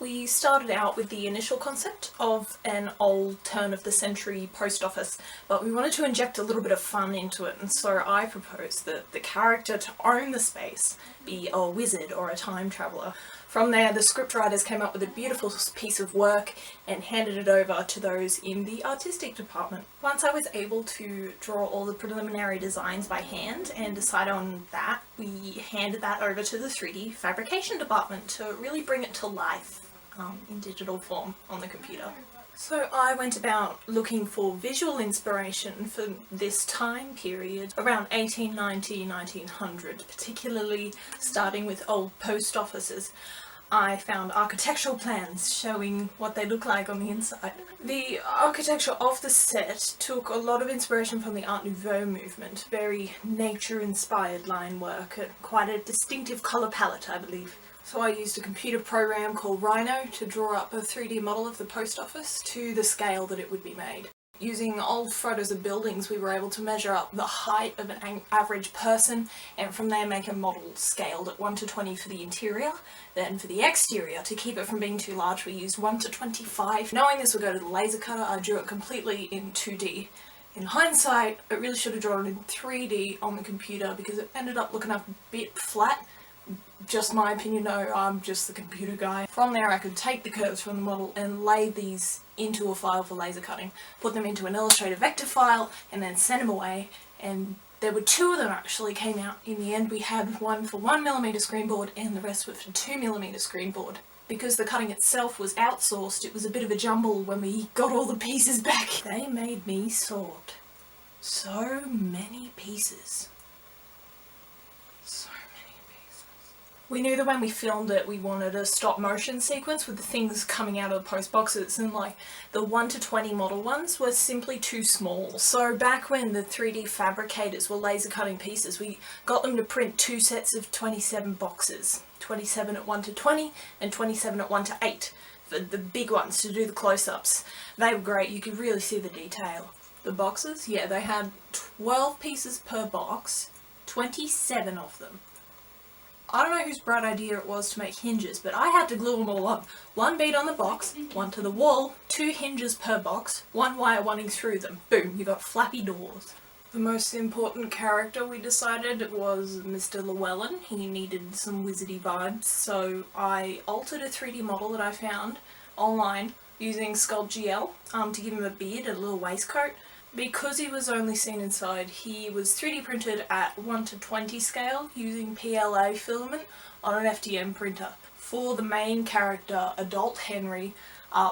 We started out with the initial concept of an old turn-of-the-century post office, but we wanted to inject a little bit of fun into it, and so I proposed that the character to own the space be a wizard or a time traveller. From there, the scriptwriters came up with a beautiful piece of work and handed it over to those in the artistic department. Once I was able to draw all the preliminary designs by hand and decide on that, we handed that over to the 3D fabrication department to really bring it to life in digital form on the computer. So I went about looking for visual inspiration for this time period around 1890-1900, particularly starting with old post offices. I found architectural plans showing what they look like on the inside. The architecture of the set took a lot of inspiration from the Art Nouveau movement, very nature-inspired line work, and quite a distinctive colour palette, I believe. So I used a computer program called Rhino to draw up a 3D model of the post office to the scale that it would be made. Using old photos of buildings, we were able to measure up the height of an average person and from there make a model scaled at 1:20 for the interior. Then for the exterior, to keep it from being too large, we used 1:25. Knowing this would go to the laser cutter, I drew it completely in 2D. In hindsight, I really should have drawn it in 3D on the computer because it ended up looking a bit flat. Just my opinion, no, I'm just the computer guy. From there I could take the curves from the model and lay these into a file for laser cutting, put them into an Illustrator vector file and then send them away, and there were two of them actually came out in the end. We had one for 1mm screen board and the rest were for 2mm screen board. Because the cutting itself was outsourced, it was a bit of a jumble when we got all the pieces back. They made me sort so many pieces. We knew that when we filmed it we wanted a stop motion sequence with the things coming out of the post boxes, and like the 1:20 model ones were simply too small. So back when the 3D fabricators were laser cutting pieces, we got them to print two sets of 27 boxes. 27 at 1:20 and 27 at 1:8 for the big ones to do the close-ups. They were great, you could really see the detail. The boxes, yeah, they had 12 pieces per box, 27 of them. I don't know whose bright idea it was to make hinges, but I had to glue them all up. One bead on the box, one to the wall, 2 hinges per box, one wire running through them. Boom, you got flappy doors. The most important character we decided was Mr. Llewellyn. He needed some wizardy vibes, so I altered a 3D model that I found online using SculptGL to give him a beard and a little waistcoat. Because he was only seen inside, he was 3D printed at 1:20 scale using PLA filament on an FDM printer. For the main character, Adult Henry,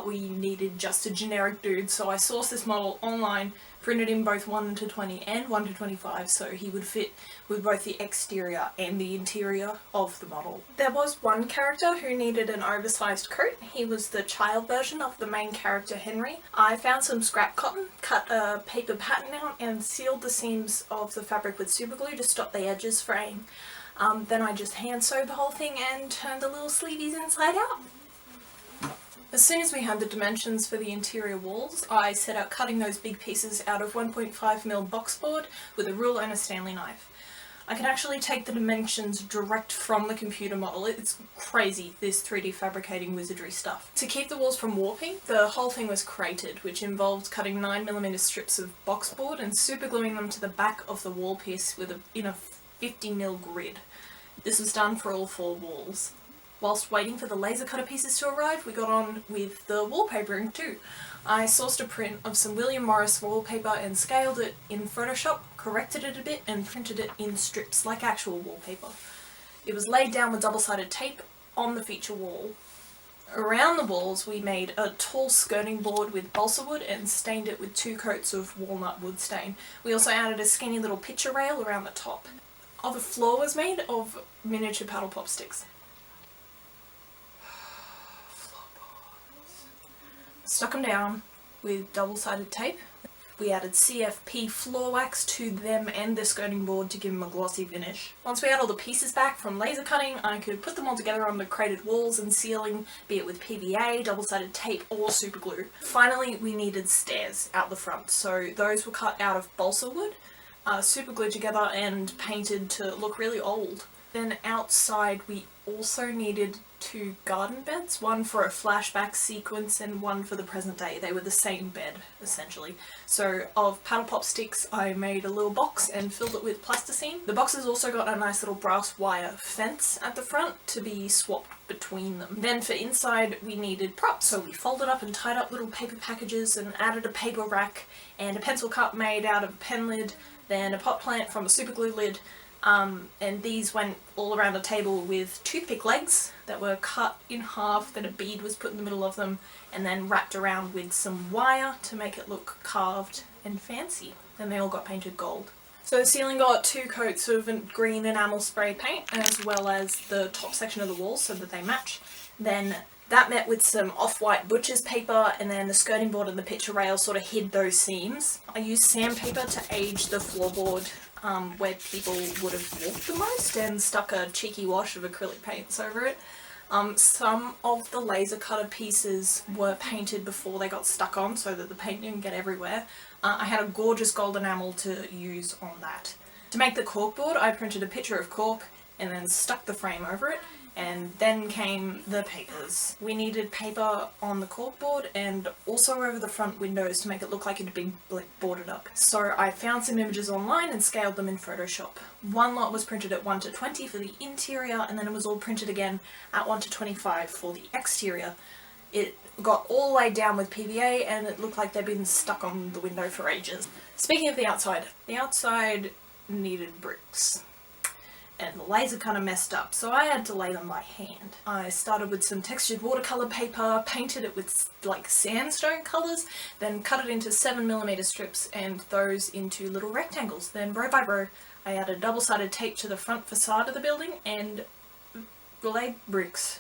we needed just a generic dude, so I sourced this model online, printed in both 1:20 and 1:25 so he would fit with both the exterior and the interior of the model. There was one character who needed an oversized coat. He was the child version of the main character Henry. I found some scrap cotton, cut a paper pattern out and sealed the seams of the fabric with super glue to stop the edges fraying. Then I just hand sewed the whole thing and turned the little sleeveys inside out. As soon as we had the dimensions for the interior walls, I set out cutting those big pieces out of 1.5mm boxboard with a ruler and a Stanley knife. I can actually take the dimensions direct from the computer model. It's crazy, this 3D fabricating wizardry stuff. To keep the walls from warping, the whole thing was crated, which involved cutting 9mm strips of boxboard and supergluing them to the back of the wall piece in a 50mm grid. This was done for all 4 walls. Whilst waiting for the laser cutter pieces to arrive, we got on with the wallpapering too. I sourced a print of some William Morris wallpaper and scaled it in Photoshop, corrected it a bit and printed it in strips like actual wallpaper. It was laid down with double-sided tape on the feature wall. Around the walls we made a tall skirting board with balsa wood and stained it with 2 coats of walnut wood stain. We also added a skinny little picture rail around the top. The floor was made of miniature paddle pop sticks. Stuck them down with double-sided tape. We added CFP floor wax to them and the skirting board to give them a glossy finish. Once we had all the pieces back from laser cutting, I could put them all together on the crated walls and ceiling, be it with PVA, double-sided tape or super glue. Finally, we needed stairs out the front, so those were cut out of balsa wood, super glued together and painted to look really old. Then outside we also needed two garden beds, one for a flashback sequence and one for the present day. They were the same bed, essentially. So of paddle pop sticks, I made a little box and filled it with plasticine. The box has also got a nice little brass wire fence at the front to be swapped between them. Then for inside, we needed props, so we folded up and tied up little paper packages and added a paper rack and a pencil cup made out of a pen lid, then a pot plant from a super glue lid. And these went all around a table with toothpick legs that were cut in half, then a bead was put in the middle of them, and then wrapped around with some wire to make it look carved and fancy. And they all got painted gold. So the ceiling got 2 coats of green enamel spray paint, as well as the top section of the walls so that they match. Then that met with some off-white butcher's paper, and then the skirting board and the picture rail sort of hid those seams. I used sandpaper to age the floorboard where people would have walked the most, and stuck a cheeky wash of acrylic paints over it. Some of the laser cutter pieces were painted before they got stuck on so that the paint didn't get everywhere. I had a gorgeous gold enamel to use on that. To make the corkboard, I printed a picture of cork and then stuck the frame over it, and then came the papers. We needed paper on the corkboard and also over the front windows to make it look like it had been boarded up. So I found some images online and scaled them in Photoshop. One lot was printed at 1:20 for the interior, and then it was all printed again at 1:25 for the exterior. It got all laid down with PVA and it looked like they'd been stuck on the window for ages. Speaking of the outside needed bricks. And the laser kind of messed up, so I had to lay them by hand. I started with some textured watercolour paper, painted it with like sandstone colours, then cut it into 7mm strips and those into little rectangles. Then row by row I added double-sided tape to the front facade of the building and laid bricks.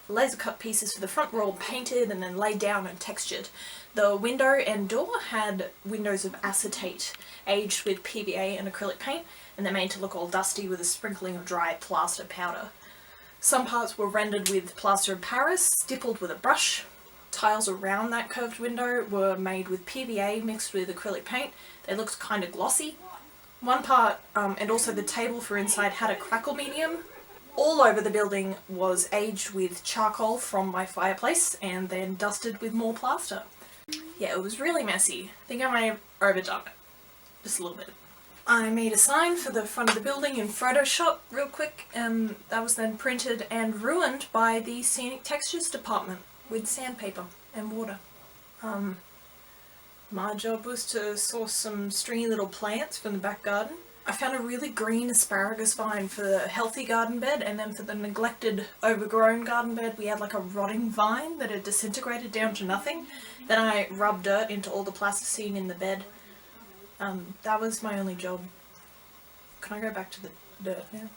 Laser cut pieces for the front were all painted and then laid down and textured. The window and door had windows of acetate aged with PVA and acrylic paint, and they're made to look all dusty with a sprinkling of dry plaster powder. Some parts were rendered with plaster of Paris, stippled with a brush. Tiles around that curved window were made with PVA mixed with acrylic paint. They looked kind of glossy. One part, and also the table for inside, had a crackle medium. All over the building was aged with charcoal from my fireplace and then dusted with more plaster. Yeah, it was really messy. I think I may have overdone it. Just a little bit. I made a sign for the front of the building in Photoshop real quick, and that was then printed and ruined by the Scenic Textures department with sandpaper and water. My job was to source some stringy little plants from the back garden. I found a really green asparagus vine for the healthy garden bed, and then for the neglected, overgrown garden bed we had like a rotting vine that had disintegrated down to nothing. Then I rubbed dirt into all the plasticine in the bed. That was my only job. Can I go back to the dirt now?